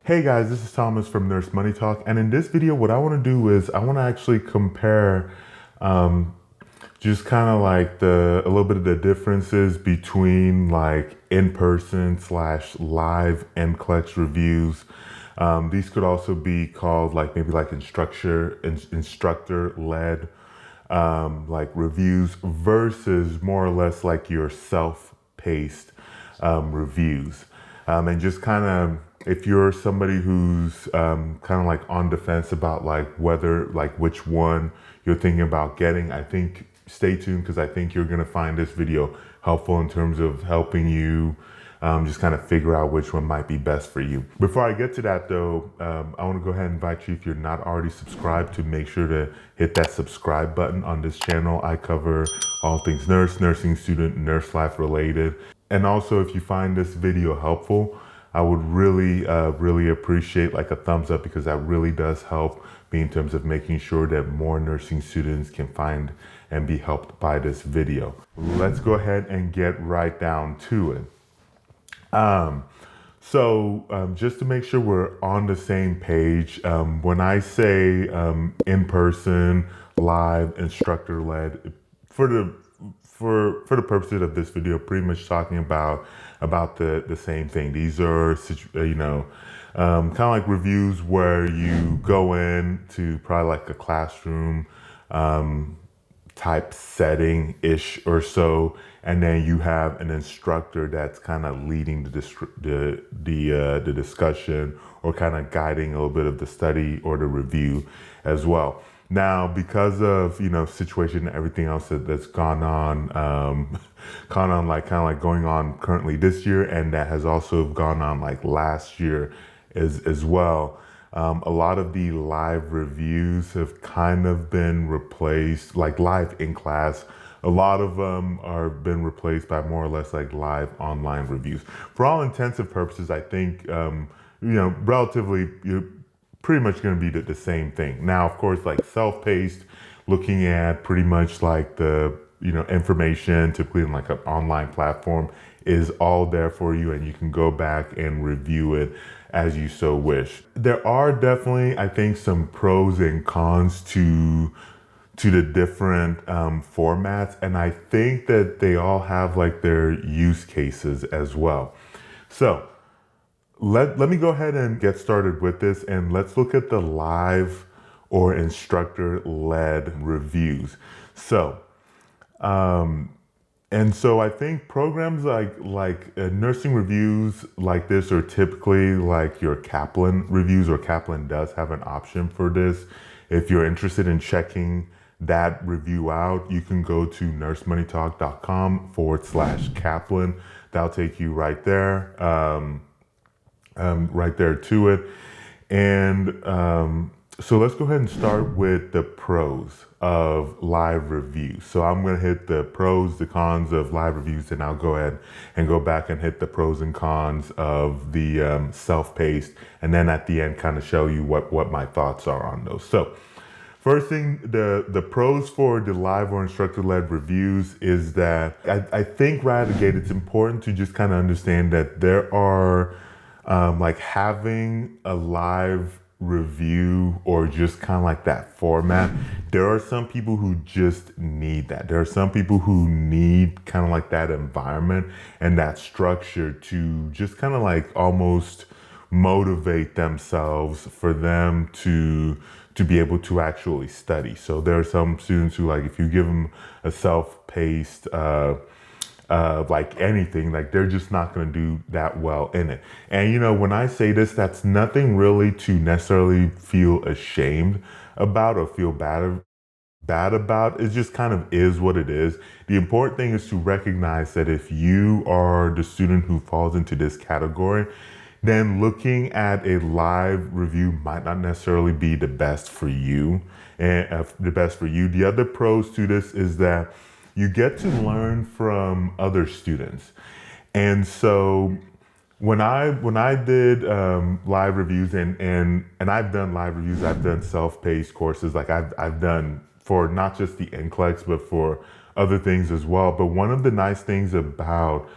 Hey guys, this is Thomas from NurseMoneyTalk, and in this video, what I want to do is I want to actually compare um, just kind of like a little bit of the differences between like in-person / live NCLEX reviews. These could also be called like maybe like instructor-led like reviews versus more or less like your self-paced reviews. And just kind of, if you're somebody who's kind of like on the fence about like whether like which one you're thinking about getting, I think stay tuned because I think you're going to find this video helpful in terms of helping you just kind of figure out which one might be best for you. Before I get to that though, I want to go ahead and invite you, if you're not already subscribed, to make sure to hit that subscribe button on this channel. I cover all things nursing student, nurse life related. And also, if you find this video helpful, I would really appreciate like a thumbs up, because that really does help me in terms of making sure that more nursing students can find and be helped by this video. Let's go ahead and get right down to it. Just to make sure we're on the same page, when I say in-person, live, instructor-led, for the purposes of this video, pretty much talking about the same thing. These are kind of like reviews where you go in to probably like a classroom type setting ish or so, and then you have an instructor that's kind of leading the discussion, or kind of guiding a little bit of the study or the review as well. Now, because of situation and everything else that's gone on, like kind of like going on currently this year, and that has also gone on like last year as well. A lot of the live reviews have kind of been replaced, like live in class. A lot of them are been replaced by more or less like live online reviews. For all intensive purposes, I think, relatively, you're pretty much going to be the same thing. Now, of course, like self-paced, looking at pretty much like the, information, typically in like an online platform, is all there for you, and you can go back and review it as you so wish. There are definitely, I think, some pros and cons to the different formats, and I think that they all have like their use cases as well. So let me go ahead and get started with this, and let's look at the live or instructor-led reviews. So I think programs like nursing reviews like this are typically like your Kaplan reviews, or Kaplan does have an option for this. If you're interested in checking that review out, you can go to nursemoneytalk.com/Kaplan. That'll take you right there, to it. And so let's go ahead and start with the pros of live reviews. So I'm going to hit the pros, the cons of live reviews, and I'll go ahead and go back and hit the pros and cons of the self-paced, and then at the end kind of show you what my thoughts are on those. So first thing, the pros for the live or instructor-led reviews is that I think right out of the gate, it's important to just kind of understand that there are like having a live review, or just kind of like that format, there are some people who just need that. There are some people who need kind of like that environment and that structure to just kind of like almost motivate themselves for them to be able to actually study. So there are some students who, like, if you give them a self-paced like anything, like they're just not going to do that well in it. And when I say this, that's nothing really to necessarily feel ashamed about or feel bad about. It just kind of is what it is. The important thing is to recognize that if you are the student who falls into this category, then looking at a live review might not necessarily be the best for you. The other pros to this is that you get to learn from other students. And so when I did live reviews, and I've done live reviews, I've done self-paced courses, like I've done for not just the NCLEX, but for other things as well. But one of the nice things about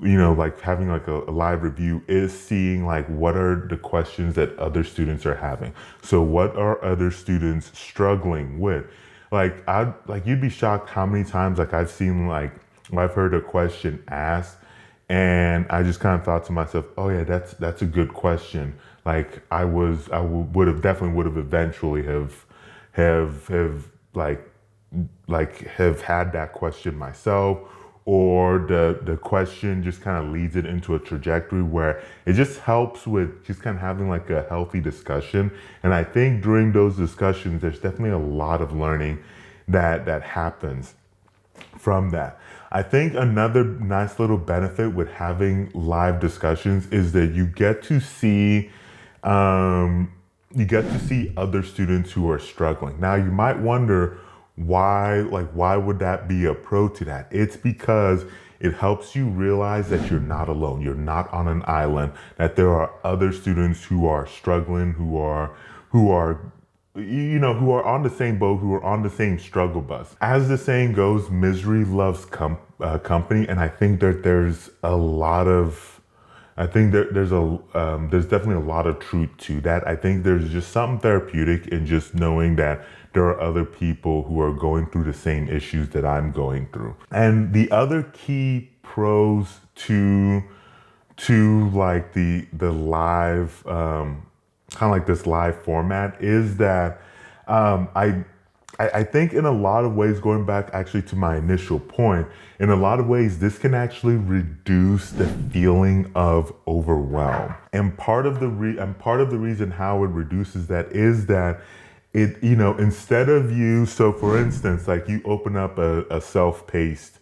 like having like a live review is seeing like what are the questions that other students are having. So what are other students struggling with? Like you'd be shocked how many times like I've heard a question asked and I just kind of thought to myself, oh yeah, that's a good question. Like would have definitely would have eventually have have had that question myself, or the question just kind of leads it into a trajectory where it just helps with just kind of having like a healthy discussion. And I think during those discussions there's definitely a lot of learning that happens from that. I think another nice little benefit with having live discussions is that um, you get to see other students who are struggling. Now you might wonder why would that be a pro to that? It's because it helps you realize that you're not alone. You're not on an island, that there are other students who are struggling, who are who are on the same boat, who are on the same struggle bus. As the saying goes, misery loves company, and I think that there's a lot of, I think there's definitely a lot of truth to that. I think there's just something therapeutic in just knowing that there are other people who are going through the same issues that I'm going through. And the other key pros to like the live kind of like this live format is that um, I, I think in a lot of ways, going back actually to my initial point, in a lot of ways, this can actually reduce the feeling of overwhelm. And part of the reason how it reduces that is that instead of so for instance, like you open up a self-paced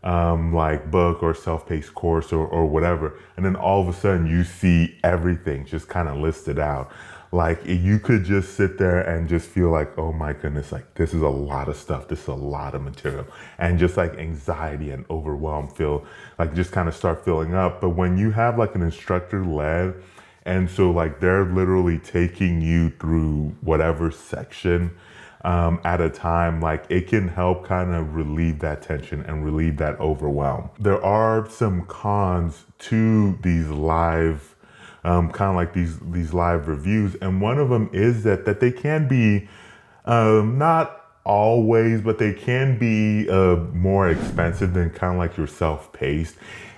like book or self-paced course or whatever, and then all of a sudden you see everything just kind of listed out. Like you could just sit there and just feel like, oh my goodness, like this is a lot of stuff, this is a lot of material, and just like anxiety and overwhelm feel like just kind of start filling up. But when you have like an instructor led, and so like they're literally taking you through whatever section at a time, like it can help kind of relieve that tension and relieve that overwhelm. There are some cons to these live, kind of like these live reviews, and one of them is that they can be not always, but they can be more expensive than kind of like your self-paced.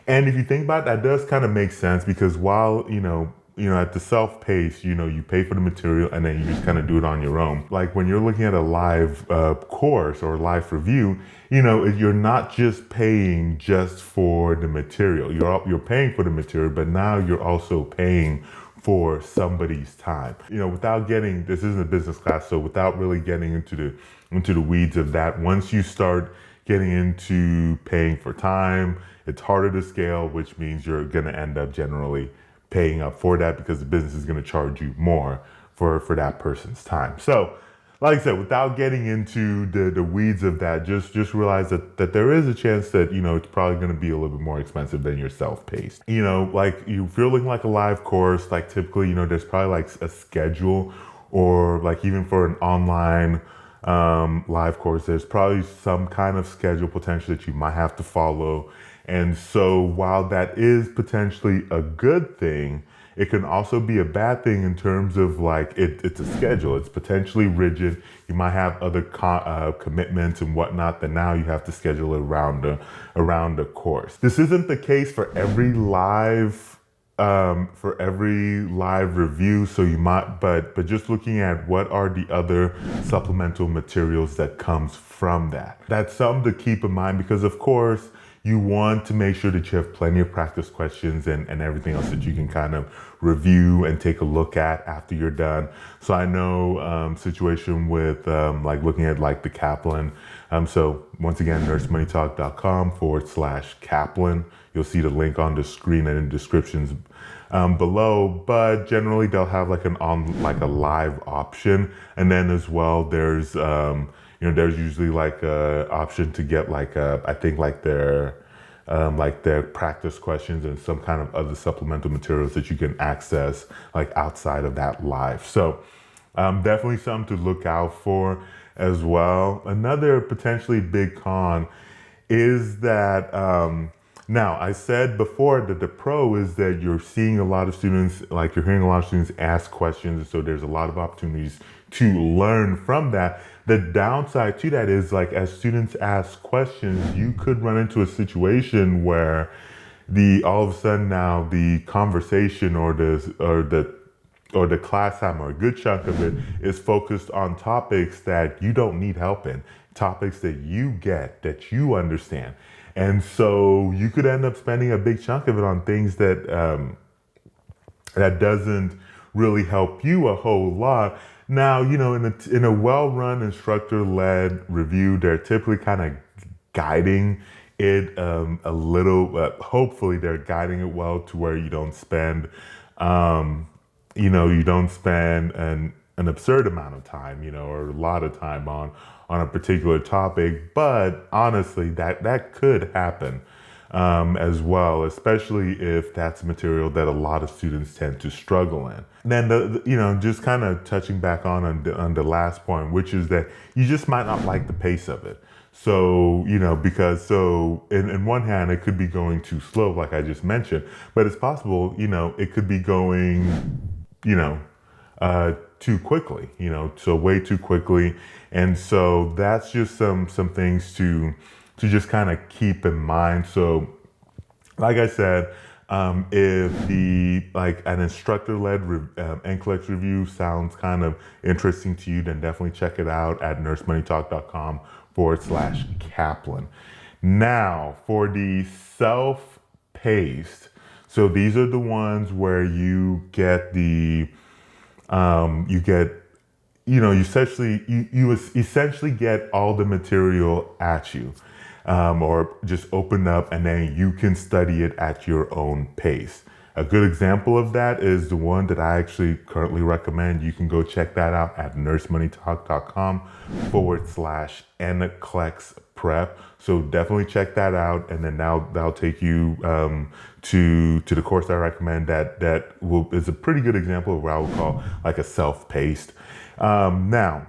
And if you think about it, that does kind of make sense because while at the self-paced, you pay for the material and then you just kind of do it on your own. Like when you're looking at a live course or live review, you're not just paying just for the material. You're paying for the material, but now you're also paying for somebody's time. Without getting, this isn't a business class, so without really getting into the weeds of that, once you start getting into paying for time, it's harder to scale, which means you're gonna end up generally paying up for that because the business is going to charge you more for that person's time. So, like I said, without getting into the weeds of that, just realize that there is a chance that, it's probably going to be a little bit more expensive than your self-paced. Like if you're looking like a live course, like typically, there's probably like a schedule, or like even for an online live course, there's probably some kind of schedule potentially that you might have to follow. And so while that is potentially a good thing, it can also be a bad thing in terms of like it's a schedule. It's potentially rigid. You might have other commitments and whatnot that now you have to schedule it around the course. This isn't the case for every live review. So you might, but just looking at what are the other supplemental materials that comes from that. That's something to keep in mind because of course, you want to make sure that you have plenty of practice questions and everything else that you can kind of review and take a look at after you're done. So I know situation with like looking at like the Kaplan. So once again, nursemoneytalk.com/Kaplan. You'll see the link on the screen and in descriptions below, but generally they'll have like a live option. And then as well, there's there's usually like a option to get I think like their practice questions and some kind of other supplemental materials that you can access like outside of that live. So definitely something to look out for as well. Another potentially big con is that Now, I said before that the pro is that you're seeing a lot of students, like you're hearing a lot of students ask questions. And so there's a lot of opportunities to learn from that. The downside to that is like as students ask questions, you could run into a situation where all of a sudden now the conversation or the class time or a good chunk of it is focused on topics that you don't need help in, topics that you get, that you understand. And so you could end up spending a big chunk of it on things that doesn't really help you a whole lot. Now, in a well-run instructor-led review, they're typically kind of guiding it a little. Hopefully, they're guiding it well to where you don't spend, you don't spend an absurd amount of time, or a lot of time on a particular topic. But honestly, that could happen as well, especially if that's material that a lot of students tend to struggle in. And then just kind of touching back on the last point, which is that you just might not like the pace of it. So, because in one hand, it could be going too slow, like I just mentioned, but it's possible, it could be going, too quickly, so way too quickly. And so that's just some things to just kind of keep in mind. So like I said, if an instructor-led NCLEX review sounds kind of interesting to you, then definitely check it out at NurseMoneyTalk.com/Kaplan. Now for the self-paced, so these are the ones where you get you essentially get all the material at you, or just open up and then you can study it at your own pace. A good example of that is the one that I actually currently recommend. You can go check that out at NurseMoneyTalk.com/NCLEX Prep. So definitely check that out, and then that'll take you to the course I recommend is a pretty good example of what I would call like a self-paced. Now,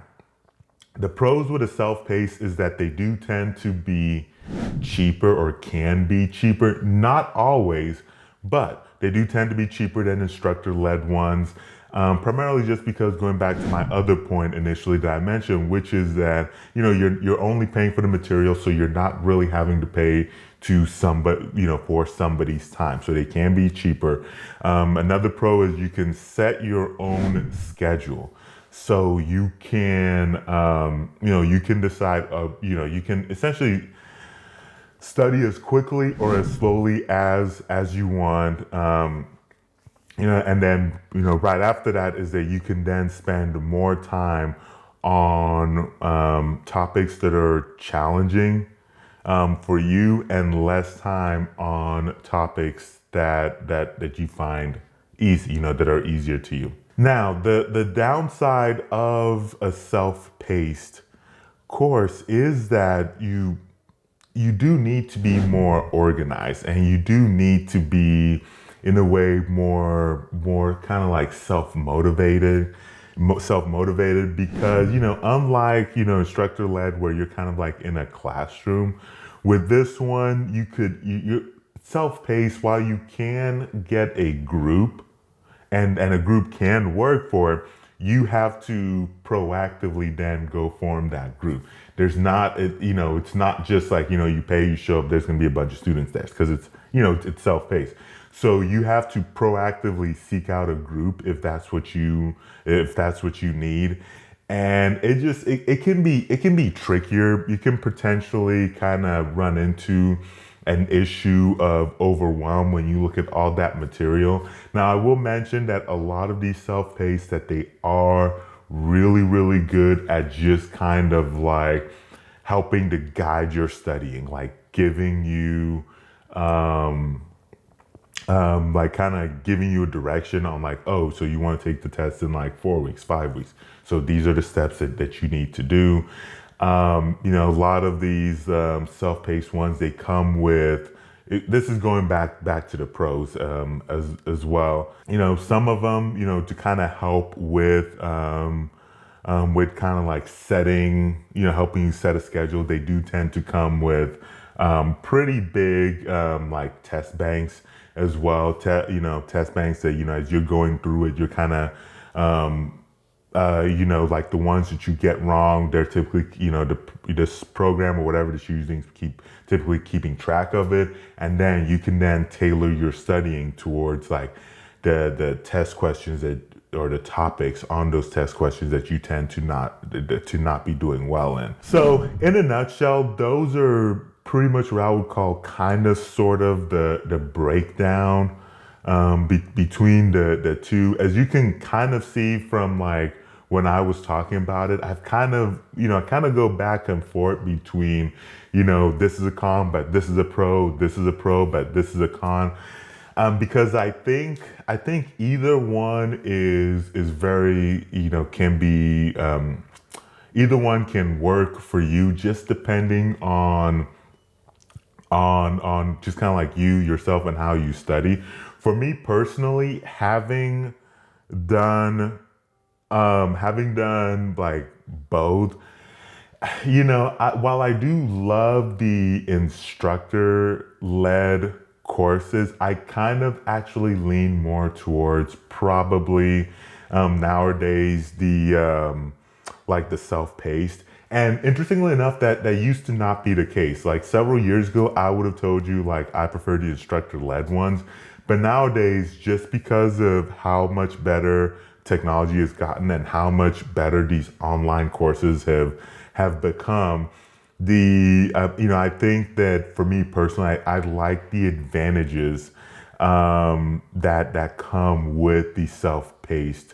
the pros with a self-paced is that they do tend to be cheaper or can be cheaper. Not always, but they do tend to be cheaper than instructor-led ones. Primarily just because, going back to my other point initially that I mentioned, which is that, you're only paying for the material, so you're not really having to pay to somebody, for somebody's time. So they can be cheaper. Another pro is you can set your own schedule. So you can, you can decide, you can essentially study as quickly or as slowly as you want. And then, right after that is that you can then spend more time on topics that are challenging for you, and less time on topics that you find easy, that are easier to you. Now, the downside of a self-paced course is that you do need to be more organized, and you do need to be, in a way, more kind of like self-motivated because, unlike, instructor-led where you're kind of like in a classroom, with this one, you're self-paced. While you can get a group and a group can work for it, you have to proactively then go form that group. There's not, it's not just like, you pay, you show up, there's going to be a bunch of students there, because it's, it's self-paced. So you have to proactively seek out a group if that's what you need. And it can be trickier. You can potentially kind of run into an issue of overwhelm when you look at all that material. Now, I will mention that a lot of these self-paced, that they are really, really good at just kind of like helping to guide your studying, like giving you, like kind of giving you a direction on like, oh, so you want to take the test in like 4 weeks, 5 weeks. So these are the steps that you need to do. A lot of these self-paced ones, they come with, this is going back to the pros as well. Some of them, to kind of help with kind of like setting, helping you set a schedule. They do tend to come with Pretty big, like test banks as well. Test banks that, as you're going through it, you're kind of, like the ones that you get wrong, they're typically, this program or whatever that you're using typically keeping track of it. And then you can then tailor your studying towards like the test questions or the topics on those test questions that you tend to not be doing well in. So in a nutshell, those are pretty much what I would call kind of sort of the breakdown between the two. As you can kind of see from like when I was talking about it, I've kind of go back and forth between, this is a con, but this is a pro, this is a pro, but this is a con. Because I think either one is very, can be, either one can work for you, just depending on just kind of like yourself and how you study. For me personally, having done like both, while I do love the instructor-led courses, I kind of actually lean more towards probably nowadays the like the self-paced. And interestingly enough, that used to not be the case. Like several years ago, I would have told you like I prefer the instructor-led ones. But nowadays, just because of how much better technology has gotten and how much better these online courses have become, I think that for me personally, I like the advantages that come with the self-paced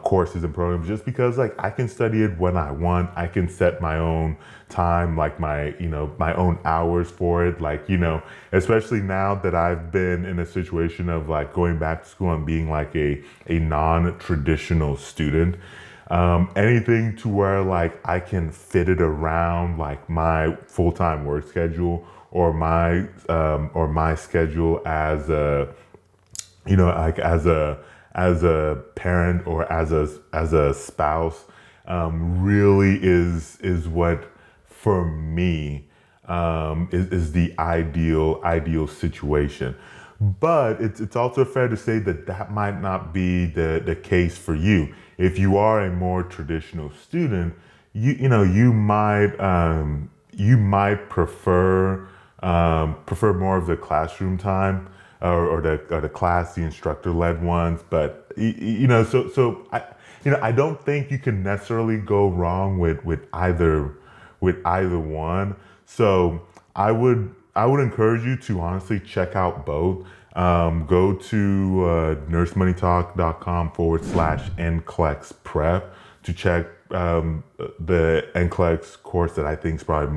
courses and programs, just because like I can study it when I want. I can set my own time, like my own hours for it. Like, especially now that I've been in a situation of like going back to school and being like a non-traditional student. Anything to where like I can fit it around like my full-time work schedule or my schedule as a, like as a parent or as a spouse, really is what for me is the ideal situation. But it's also fair to say that might not be the case for you. If you are a more traditional student, you might prefer more of the classroom time or the instructor-led ones. But I don't think you can necessarily go wrong with either one. So I would encourage you to honestly check out both. Go to NurseMoneyTalk.com/NCLEX prep to check the NCLEX course that I think is probably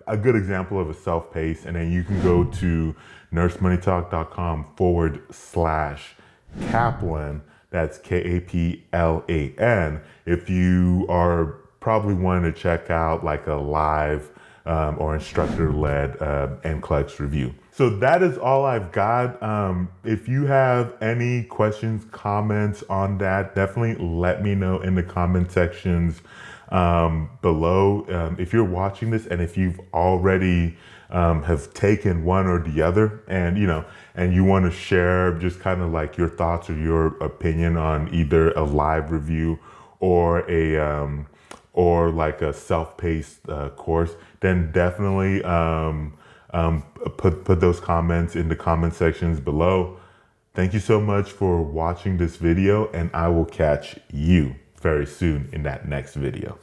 a good example of a self-paced. And then you can go to NurseMoneyTalk.com/Kaplan. That's KAPLAN. If you are probably wanting to check out like a live or instructor-led NCLEX review. So that is all I've got. If you have any questions, comments on that, definitely let me know in the comment sections below. If you're watching this and if you've already have taken one or the other, and you want to share just kind of like your thoughts or your opinion on either a live review or or like a self-paced course, then definitely put those comments in the comment sections below. Thank you so much for watching this video, and I will catch you very soon in that next video.